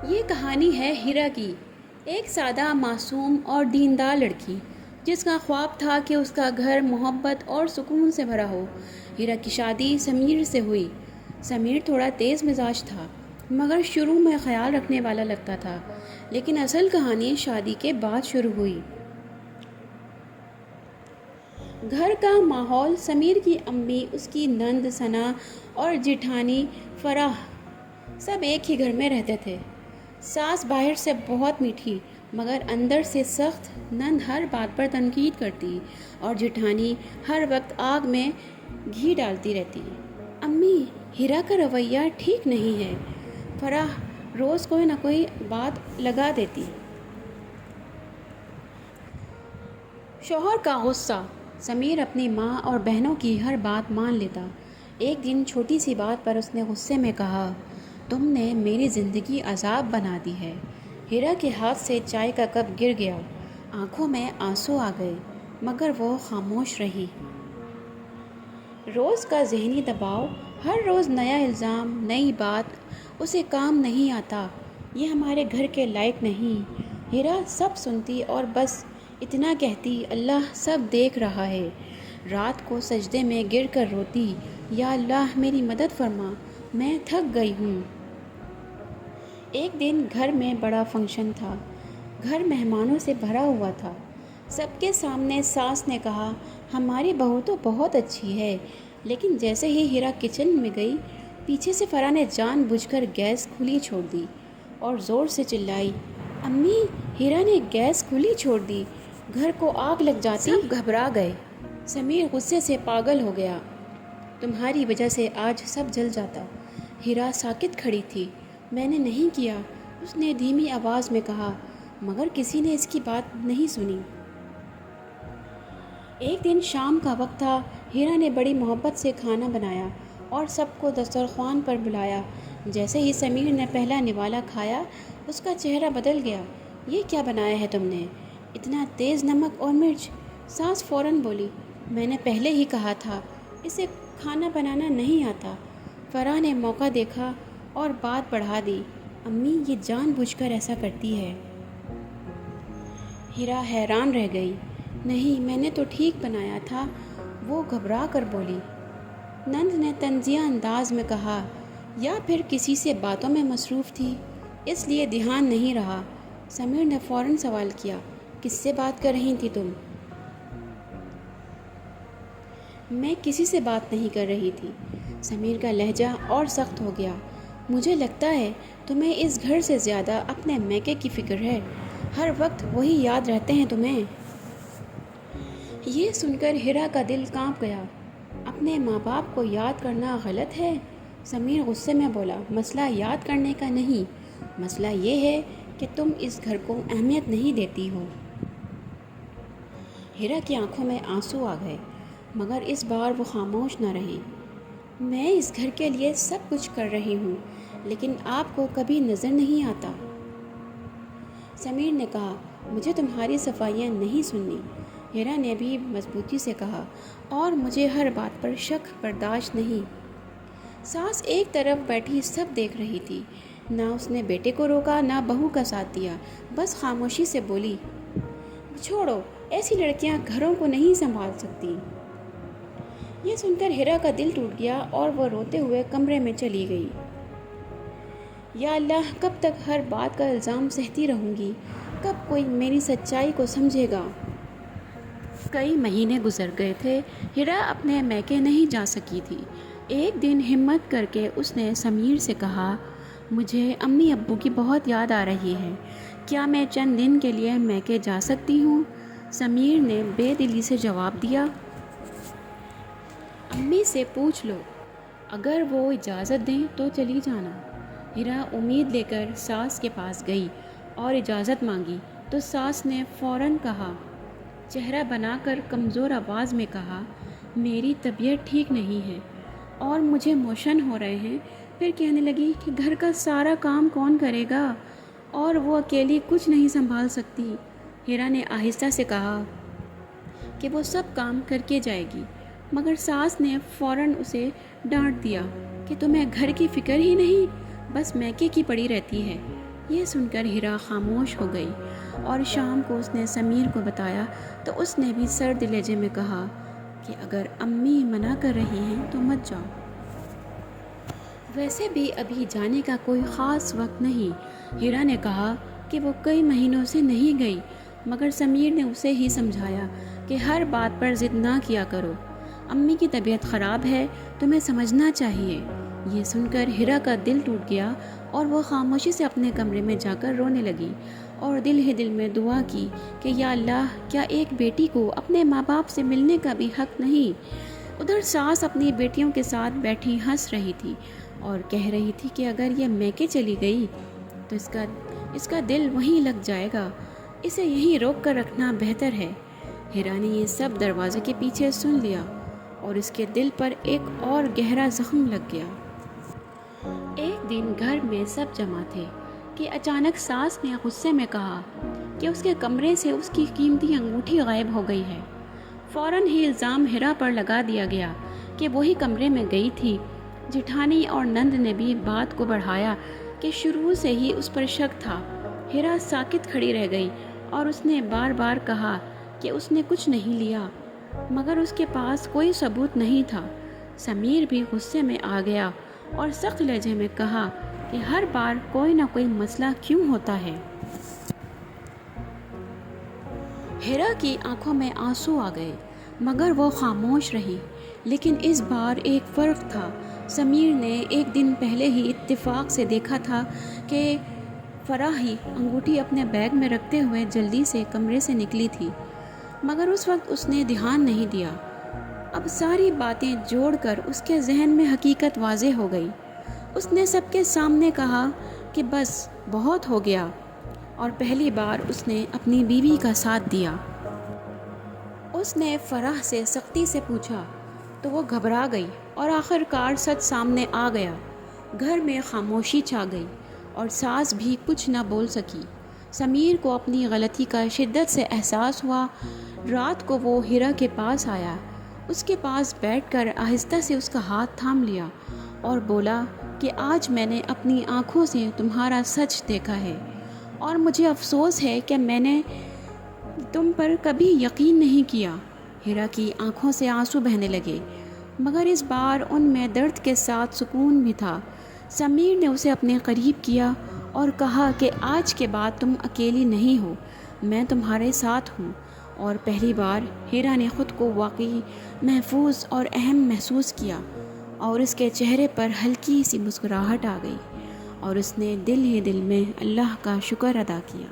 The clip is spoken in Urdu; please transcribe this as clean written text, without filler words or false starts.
یہ کہانی ہے ہیرا کی، ایک سادہ معصوم اور دیندار لڑکی جس کا خواب تھا کہ اس کا گھر محبت اور سکون سے بھرا ہو۔ ہیرا کی شادی سمیر سے ہوئی۔ سمیر تھوڑا تیز مزاج تھا مگر شروع میں خیال رکھنے والا لگتا تھا، لیکن اصل کہانی شادی کے بعد شروع ہوئی۔ گھر کا ماحول، سمیر کی امی، اس کی نند ثنا اور جیٹھانی فرح سب ایک ہی گھر میں رہتے تھے۔ ساس باہر سے بہت میٹھی مگر اندر سے سخت، نند ہر بات پر تنقید کرتی اور جیٹھانی ہر وقت آگ میں گھی ڈالتی رہتی۔ امی، ہیرا کا رویہ ٹھیک نہیں ہے، فرح روز کوئی نہ کوئی بات لگا دیتی۔ شوہر کا غصہ، سمیر اپنی ماں اور بہنوں کی ہر بات مان لیتا۔ ایک دن چھوٹی سی بات پر اس نے غصے میں کہا، تم نے میری زندگی عذاب بنا دی ہے۔ ہیرا کے ہاتھ سے چائے کا کپ گر گیا، آنکھوں میں آنسو آ گئے مگر وہ خاموش رہی۔ روز کا ذہنی دباؤ، ہر روز نیا الزام، نئی بات، اسے کام نہیں آتا، یہ ہمارے گھر کے لائق نہیں۔ ہیرا سب سنتی اور بس اتنا کہتی، اللہ سب دیکھ رہا ہے۔ رات کو سجدے میں گر کر روتی، یا اللہ میری مدد فرما، میں تھک گئی ہوں۔ ایک دن گھر میں بڑا فنکشن تھا، گھر مہمانوں سے بھرا ہوا تھا۔ سب کے سامنے ساس نے کہا، ہماری بہو تو بہت اچھی ہے، لیکن جیسے ہی ہیرا کچن میں گئی، پیچھے سے فرح نے جان بوجھ کر گیس کھلی چھوڑ دی اور زور سے چلائی، امی، ہیرا نے گیس کھلی چھوڑ دی، گھر کو آگ لگ جاتی۔ سب گھبرا گئے۔ سمیر غصے سے پاگل ہو گیا، تمہاری وجہ سے آج سب جل جاتا۔ ہیرا ساکت کھڑی تھی، میں نے نہیں کیا، اس نے دھیمی آواز میں کہا، مگر کسی نے اس کی بات نہیں سنی۔ ایک دن شام کا وقت تھا، ہیرا نے بڑی محبت سے کھانا بنایا اور سب کو دسترخوان پر بلایا۔ جیسے ہی سمیر نے پہلا نوالا کھایا، اس کا چہرہ بدل گیا، یہ کیا بنایا ہے تم نے؟ اتنا تیز نمک اور مرچ؟ ساس فوراً بولی، میں نے پہلے ہی کہا تھا، اسے کھانا بنانا نہیں آتا۔ فرح نے موقع دیکھا اور بات بڑھا دی، امی، یہ جان بوجھ کر ایسا کرتی ہے۔ ہیرا حیران رہ گئی، نہیں، میں نے تو ٹھیک بنایا تھا، وہ گھبرا کر بولی۔ نند نے طنزیہ انداز میں کہا، یا پھر کسی سے باتوں میں مصروف تھی، اس لیے دھیان نہیں رہا۔ سمیر نے فوراً سوال کیا، کس سے بات کر رہی تھی تم؟ میں کسی سے بات نہیں کر رہی تھی۔ سمیر کا لہجہ اور سخت ہو گیا، مجھے لگتا ہے تمہیں اس گھر سے زیادہ اپنے میکے کی فکر ہے، ہر وقت وہی یاد رہتے ہیں تمہیں۔ یہ سن کر ہیرا کا دل کانپ گیا، اپنے ماں باپ کو یاد کرنا غلط ہے؟ سمیر غصے میں بولا، مسئلہ یاد کرنے کا نہیں، مسئلہ یہ ہے کہ تم اس گھر کو اہمیت نہیں دیتی ہو۔ ہیرا کی آنکھوں میں آنسو آ گئے مگر اس بار وہ خاموش نہ رہی۔ میں اس گھر کے لیے سب کچھ کر رہی ہوں، لیکن آپ کو کبھی نظر نہیں آتا۔ سمیر نے کہا، مجھے تمہاری صفائیاں نہیں سننی۔ ہیرا نے بھی مضبوطی سے کہا، اور مجھے ہر بات پر شک برداشت نہیں۔ ساس ایک طرف بیٹھی سب دیکھ رہی تھی، نہ اس نے بیٹے کو روکا نہ بہو کا ساتھ دیا، بس خاموشی سے بولی، چھوڑو، ایسی لڑکیاں گھروں کو نہیں سنبھال سکتی۔ یہ سن کر ہیرا کا دل ٹوٹ گیا اور وہ روتے ہوئے کمرے میں چلی گئی۔ یا اللہ، کب تک ہر بات کا الزام سہتی رہوں گی؟ کب کوئی میری سچائی کو سمجھے گا؟ کئی مہینے گزر گئے تھے، ہیرا اپنے میکے نہیں جا سکی تھی۔ ایک دن ہمت کر کے اس نے سمیر سے کہا، مجھے امی ابو کی بہت یاد آ رہی ہے، کیا میں چند دن کے لیے میکے جا سکتی ہوں؟ سمیر نے بے دلی سے جواب دیا، امی سے پوچھ لو، اگر وہ اجازت دیں تو چلی جانا۔ ہیرا امید لے کر ساس کے پاس گئی اور اجازت مانگی تو ساس نے فوراً کہا، چہرہ بنا کر کمزور آواز میں کہا، میری طبیعت ٹھیک نہیں ہے اور مجھے موشن ہو رہے ہیں۔ پھر کہنے لگی کہ گھر کا سارا کام کون کرے گا اور وہ اکیلی کچھ نہیں سنبھال سکتی۔ ہیرا نے آہستہ سے کہا کہ وہ سب کام کر کے جائے گی، مگر ساس نے فوراً اسے ڈانٹ دیا کہ تمہیں گھر کی فکر ہی نہیں، بس میکے کی پڑی رہتی ہے۔ یہ سن کر ہیرا خاموش ہو گئی اور شام کو اس نے سمیر کو بتایا تو اس نے بھی سرد لہجے میں کہا کہ اگر امی منع کر رہی ہیں تو مت جاؤ۔ ویسے بھی ابھی جانے کا کوئی خاص وقت نہیں۔ ہیرا نے کہا کہ وہ کئی مہینوں سے نہیں گئی، مگر سمیر نے اسے ہی سمجھایا کہ ہر بات پر ضد نہ کیا کرو، امی کی طبیعت خراب ہے، تمہیں سمجھنا چاہیے۔ یہ سن کر ہیرا کا دل ٹوٹ گیا اور وہ خاموشی سے اپنے کمرے میں جا کر رونے لگی اور دل ہی دل میں دعا کی کہ یا اللہ، کیا ایک بیٹی کو اپنے ماں باپ سے ملنے کا بھی حق نہیں؟ ادھر ساس اپنی بیٹیوں کے ساتھ بیٹھی ہنس رہی تھی اور کہہ رہی تھی کہ اگر یہ میکے چلی گئی تو اس کا دل وہیں لگ جائے گا، اسے یہیں روک کر رکھنا بہتر ہے۔ ہیرا نے یہ سب دروازے کے پیچھے سن لیا اور اس کے دل پر ایک اور گہرا زخم لگ گیا۔ ایک دن گھر میں سب جمع تھے کہ اچانک ساس نے غصے میں کہا کہ اس کے کمرے سے اس کی قیمتی انگوٹھی غائب ہو گئی ہے۔ فوراً ہی الزام ہیرا پر لگا دیا گیا کہ وہی کمرے میں گئی تھی۔ جٹھانی اور نند نے بھی بات کو بڑھایا کہ شروع سے ہی اس پر شک تھا۔ ہیرا ساکت کھڑی رہ گئی اور اس نے بار بار کہا کہ اس نے کچھ نہیں لیا، مگر اس کے پاس کوئی ثبوت نہیں تھا۔ سمیر بھی غصے میں آ گیا اور سخت لہجے میں کہا کہ ہر بار کوئی نہ کوئی مسئلہ کیوں ہوتا ہے۔ ہیرا کی آنکھوں میں آنسو آ گئے مگر وہ خاموش رہی۔ لیکن اس بار ایک فرق تھا۔ سمیر نے ایک دن پہلے ہی اتفاق سے دیکھا تھا کہ فرح ہی انگوٹھی اپنے بیگ میں رکھتے ہوئے جلدی سے کمرے سے نکلی تھی، مگر اس وقت اس نے دھیان نہیں دیا۔ اب ساری باتیں جوڑ کر اس کے ذہن میں حقیقت واضح ہو گئی۔ اس نے سب کے سامنے کہا کہ بس بہت ہو گیا، اور پہلی بار اس نے اپنی بیوی کا ساتھ دیا۔ اس نے فرح سے سختی سے پوچھا تو وہ گھبرا گئی اور آخر کار سچ سامنے آ گیا۔ گھر میں خاموشی چھا گئی اور ساس بھی کچھ نہ بول سکی۔ سمیر کو اپنی غلطی کا شدت سے احساس ہوا۔ رات کو وہ ہیرا کے پاس آیا، اس کے پاس بیٹھ کر آہستہ سے اس کا ہاتھ تھام لیا اور بولا کہ آج میں نے اپنی آنکھوں سے تمہارا سچ دیکھا ہے اور مجھے افسوس ہے کہ میں نے تم پر کبھی یقین نہیں کیا۔ ہیرا کی آنکھوں سے آنسو بہنے لگے، مگر اس بار ان میں درد کے ساتھ سکون بھی تھا۔ سمیر نے اسے اپنے قریب کیا اور کہا کہ آج کے بعد تم اکیلی نہیں ہو، میں تمہارے ساتھ ہوں۔ اور پہلی بار ہیرا نے خود کو واقعی محفوظ اور اہم محسوس کیا اور اس کے چہرے پر ہلکی سی مسکراہٹ آ گئی اور اس نے دل ہی دل میں اللہ کا شکر ادا کیا۔